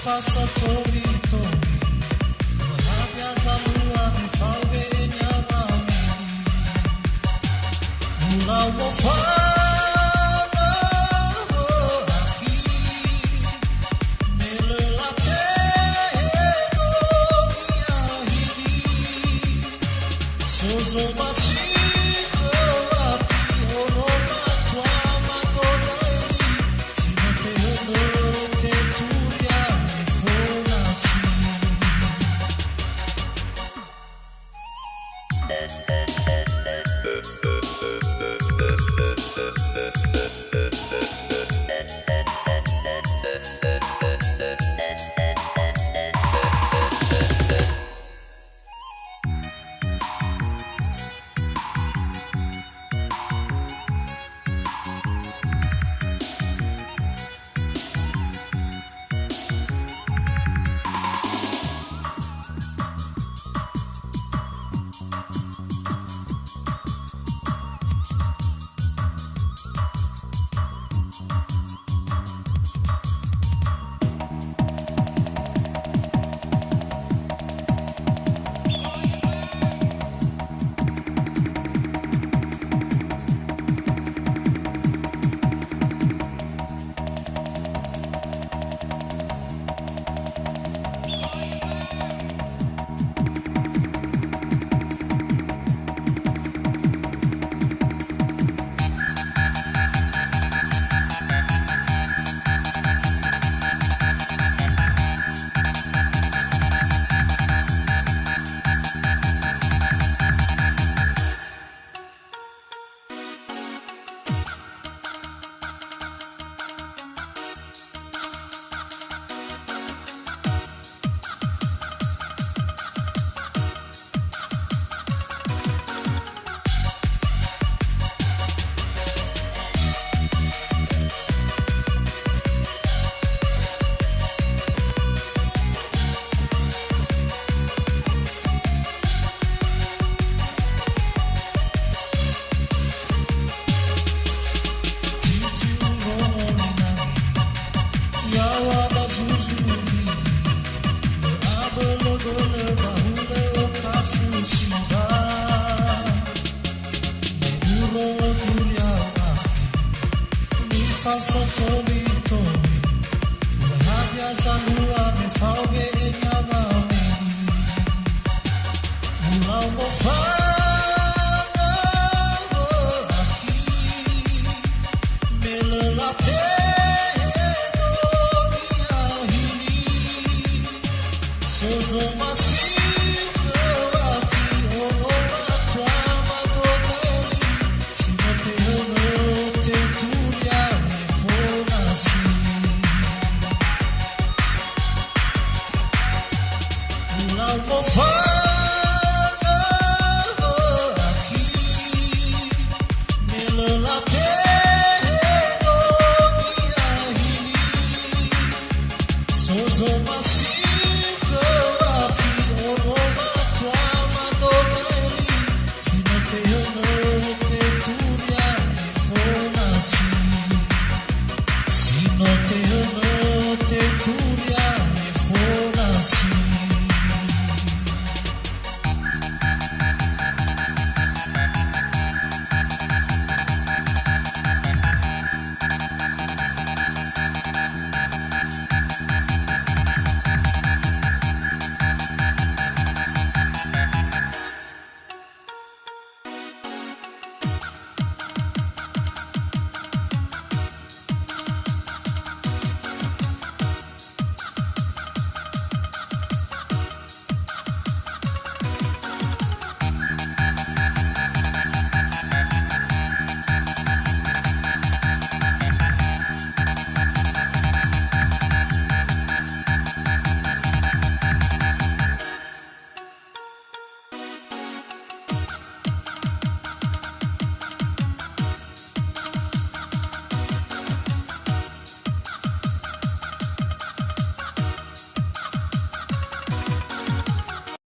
faça tolito, olhar a lua me falve e me amame, una almofada aqui, nele latedo minha hili, sozo macio aqui, onoma tua madonna eli, si não te amo te turia me fonasi. Faça tolito, radias a lua me falve e me amame, una almofada aqui, nele latedo minha hili, sozo macio aqui, onoma tua madonna eli, si não te amo te turia me fonasi. Una almofada aqui, nele latedo minha hili, sozo macio